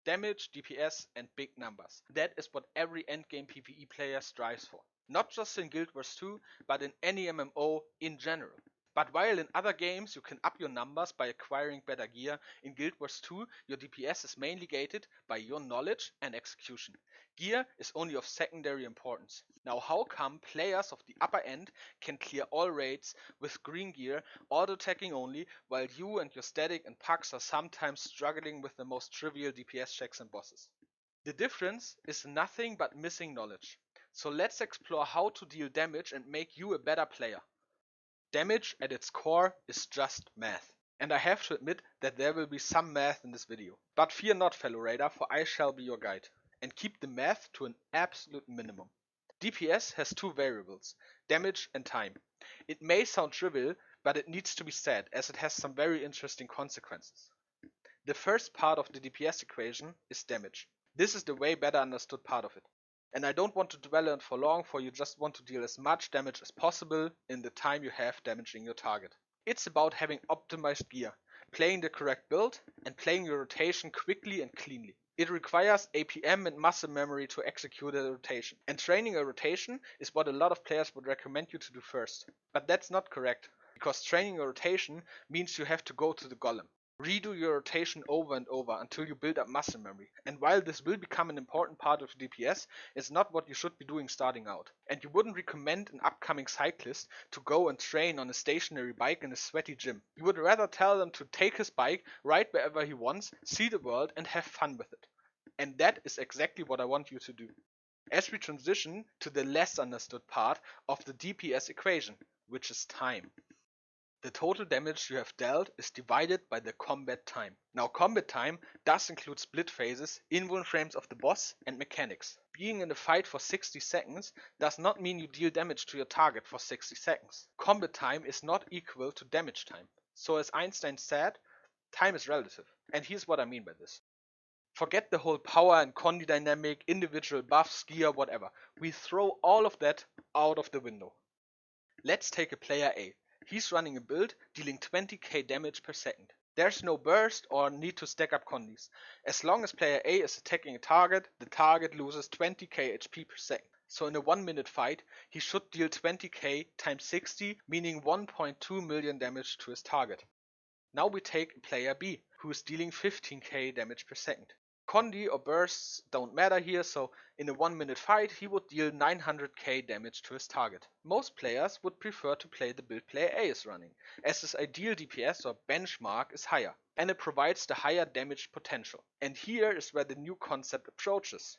Damage, DPS and big numbers. That is what every endgame PvE player strives for. Not just in Guild Wars 2, but in any MMO in general. But while in other games you can up your numbers by acquiring better gear, in Guild Wars 2 your DPS is mainly gated by your knowledge and execution. Gear is only of secondary importance. Now how come players of the upper end can clear all raids with green gear, auto-attacking only, while you and your static and pucks are sometimes struggling with the most trivial DPS checks and bosses? The difference is nothing but missing knowledge. So let's explore how to deal damage and make you a better player. Damage at its core is just math. And I have to admit that there will be some math in this video. But fear not, fellow raider, for I shall be your guide. And keep the math to an absolute minimum. DPS has two variables, damage and time. It may sound trivial, but it needs to be said as it has some very interesting consequences. The first part of the DPS equation is damage. This is the way better understood part of it. And I don't want to dwell on it for long, for you just want to deal as much damage as possible in the time you have damaging your target. It's about having optimized gear, playing the correct build, and playing your rotation quickly and cleanly. It requires APM and muscle memory to execute a rotation. And training a rotation is what a lot of players would recommend you to do first. But that's not correct, because training a rotation means you have to go to the golem. Redo your rotation over and over until you build up muscle memory. And while this will become an important part of DPS, it's not what you should be doing starting out. And you wouldn't recommend an upcoming cyclist to go and train on a stationary bike in a sweaty gym. You would rather tell them to take his bike, ride wherever he wants, see the world and have fun with it. And that is exactly what I want you to do. As we transition to the less understood part of the DPS equation, which is time. The total damage you have dealt is divided by the combat time. Now combat time does include split phases, invuln frames of the boss and mechanics. Being in a fight for 60 seconds does not mean you deal damage to your target for 60 seconds. Combat time is not equal to damage time. So as Einstein said, time is relative. And here's what I mean by this. Forget the whole power and condi dynamic, individual buffs, gear, whatever. We throw all of that out of the window. Let's take a player A. He's running a build dealing 20k damage per second. There's no burst or need to stack up condis. As long as player A is attacking a target, the target loses 20k HP per second. So in a 1 minute fight, he should deal 20k times 60, meaning 1.2 million damage to his target. Now we take player B, who is dealing 15k damage per second. Condi or bursts don't matter here, so in a 1 minute fight he would deal 900k damage to his target. Most players would prefer to play the build player A is running, as his ideal DPS or benchmark is higher, and it provides the higher damage potential. And here is where the new concept approaches.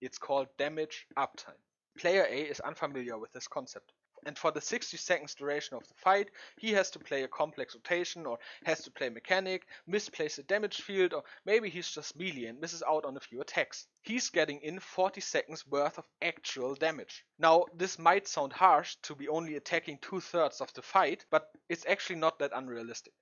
It's called damage uptime. Player A is unfamiliar with this concept. And for the 60 seconds duration of the fight, he has to play a complex rotation or has to play mechanic, misplace a damage field, or maybe he's just melee and misses out on a few attacks. He's getting in 40 seconds worth of actual damage. Now, this might sound harsh to be only attacking 2/3 of the fight, but it's actually not that unrealistic.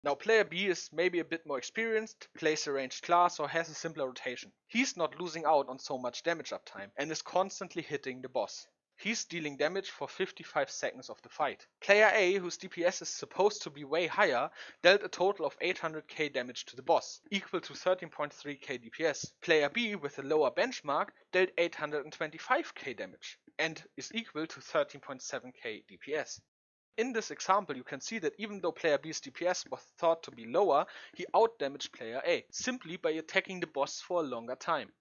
Now player B is maybe a bit more experienced, plays a ranged class or has a simpler rotation. He's not losing out on so much damage uptime and is constantly hitting the boss. He's dealing damage for 55 seconds of the fight. Player A, whose DPS is supposed to be way higher, dealt a total of 800k damage to the boss, equal to 13.3k DPS. Player B, with a lower benchmark, dealt 825k damage, and is equal to 13.7k DPS. In this example, you can see that even though player B's DPS was thought to be lower, he outdamaged player A, simply by attacking the boss for a longer time.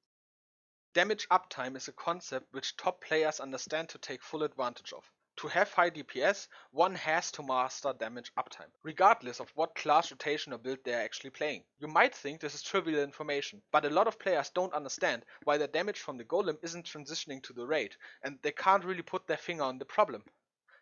Damage uptime is a concept which top players understand to take full advantage of. To have high DPS, one has to master damage uptime, regardless of what class, rotation or build they are actually playing. You might think this is trivial information, but a lot of players don't understand why their damage from the golem isn't transitioning to the raid, and they can't really put their finger on the problem.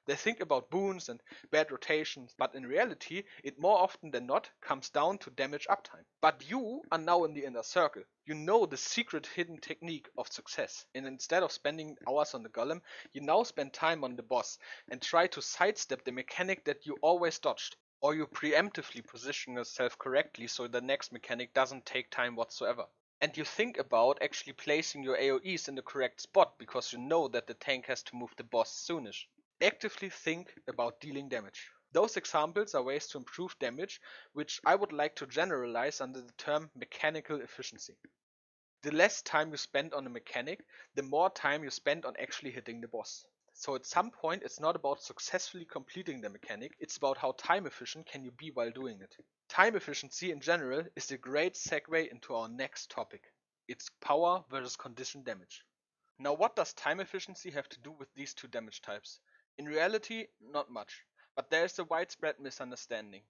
They think about boons and bad rotations, but in reality, it more often than not comes down to damage uptime. But you are now in the inner circle. You know the secret hidden technique of success. And instead of spending hours on the golem, you now spend time on the boss and try to sidestep the mechanic that you always dodged. Or you preemptively position yourself correctly so the next mechanic doesn't take time whatsoever. And you think about actually placing your AoEs in the correct spot because you know that the tank has to move the boss soonish. Actively think about dealing damage. Those examples are ways to improve damage, which I would like to generalize under the term mechanical efficiency. The less time you spend on a mechanic, the more time you spend on actually hitting the boss. So at some point it's not about successfully completing the mechanic, it's about how time efficient can you be while doing it. Time efficiency in general is a great segue into our next topic. It's power versus condition damage. Now what does time efficiency have to do with these two damage types? In reality, not much, but there is a widespread misunderstanding.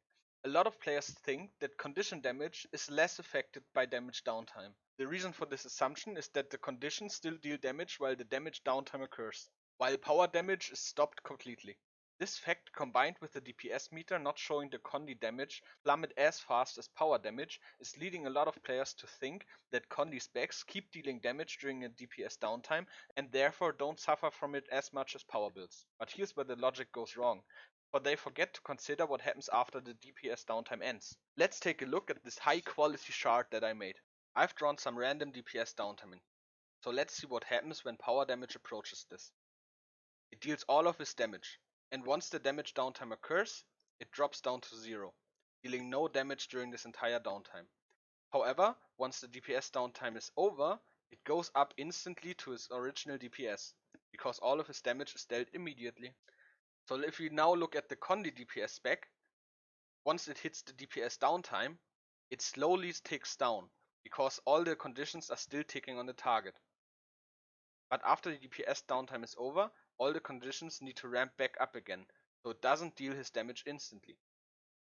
A lot of players think that condition damage is less affected by damage downtime. The reason for this assumption is that the conditions still deal damage while the damage downtime occurs, while power damage is stopped completely. This fact, combined with the DPS meter not showing the condi damage plummet as fast as power damage, is leading a lot of players to think that condi specs keep dealing damage during a DPS downtime and therefore don't suffer from it as much as power builds. But here's where the logic goes wrong, for they forget to consider what happens after the DPS downtime ends. Let's take a look at this high quality chart that I made. I've drawn some random DPS downtime in. So let's see what happens when power damage approaches this. It deals all of its damage, and once the damage downtime occurs, it drops down to 0, dealing no damage during this entire downtime. However, once the DPS downtime is over, it goes up instantly to its original DPS, because all of its damage is dealt immediately. So if we now look at the Condi DPS spec, once it hits the DPS downtime, it slowly ticks down, because all the conditions are still ticking on the target. But after the DPS downtime is over, all the conditions need to ramp back up again, so it doesn't deal his damage instantly.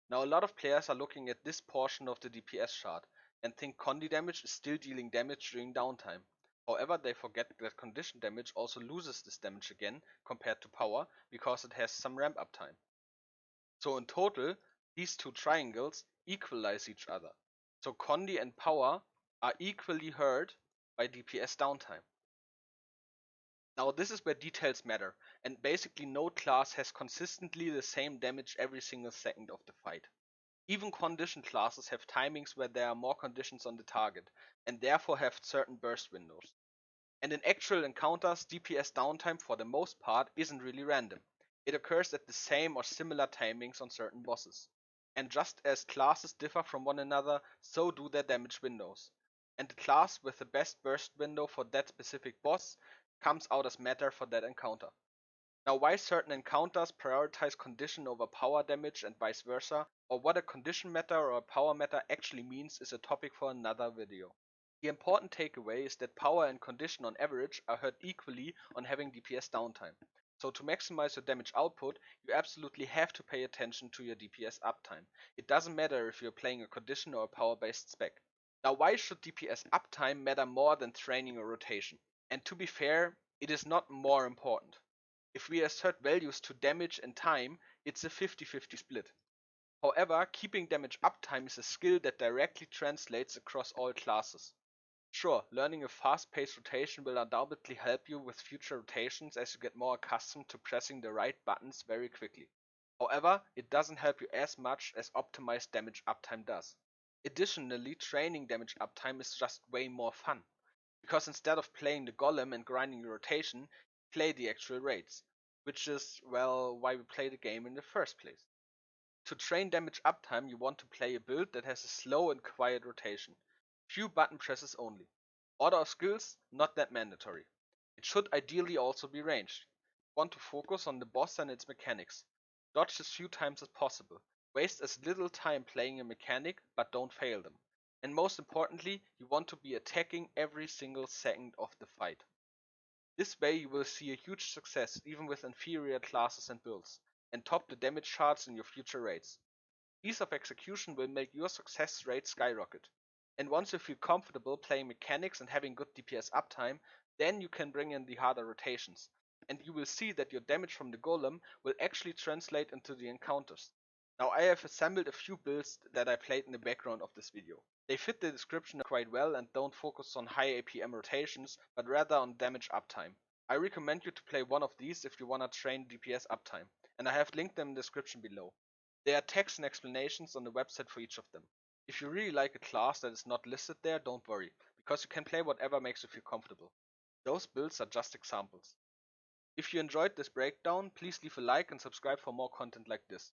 Now a lot of players are looking at this portion of the DPS chart and think condi damage is still dealing damage during downtime. However, they forget that condition damage also loses this damage again compared to power because it has some ramp up time. So in total, these two triangles equalize each other. So condi and power are equally hurt by DPS downtime. Now this is where details matter, and basically no class has consistently the same damage every single second of the fight. Even condition classes have timings where there are more conditions on the target, and therefore have certain burst windows. And in actual encounters, DPS downtime for the most part isn't really random. It occurs at the same or similar timings on certain bosses. And just as classes differ from one another, so do their damage windows. And the class with the best burst window for that specific boss comes out as matter for that encounter. Now why certain encounters prioritize condition over power damage and vice versa, or what a condition meta or a power meta actually means, is a topic for another video. The important takeaway is that power and condition on average are hurt equally on having DPS downtime. So to maximize your damage output, you absolutely have to pay attention to your DPS uptime. It doesn't matter if you're playing a condition or a power based spec. Now why should DPS uptime matter more than training or rotation? And to be fair, it is not more important. If we assert values to damage and time, it's a 50-50 split. However, keeping damage uptime is a skill that directly translates across all classes. Sure, learning a fast-paced rotation will undoubtedly help you with future rotations as you get more accustomed to pressing the right buttons very quickly. However, it doesn't help you as much as optimized damage uptime does. Additionally, training damage uptime is just way more fun, because instead of playing the golem and grinding your rotation, you play the actual raids, which is, well, why we play the game in the first place. To train damage uptime, you want to play a build that has a slow and quiet rotation. Few button presses only. Order of skills, not that mandatory. It should ideally also be ranged. You want to focus on the boss and its mechanics. Dodge as few times as possible. Waste as little time playing a mechanic, but don't fail them. And most importantly, you want to be attacking every single second of the fight. This way you will see a huge success even with inferior classes and builds, and top the damage charts in your future raids. Ease of execution will make your success rate skyrocket. And once you feel comfortable playing mechanics and having good DPS uptime, then you can bring in the harder rotations. And you will see that your damage from the golem will actually translate into the encounters. Now I have assembled a few builds that I played in the background of this video. They fit the description quite well and don't focus on high APM rotations, but rather on damage uptime. I recommend you to play one of these if you wanna train DPS uptime, and I have linked them in the description below. There are text and explanations on the website for each of them. If you really like a class that is not listed there, don't worry, because you can play whatever makes you feel comfortable. Those builds are just examples. If you enjoyed this breakdown, please leave a like and subscribe for more content like this.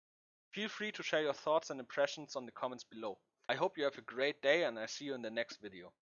Feel free to share your thoughts and impressions on the comments below. I hope you have a great day and I see you in the next video.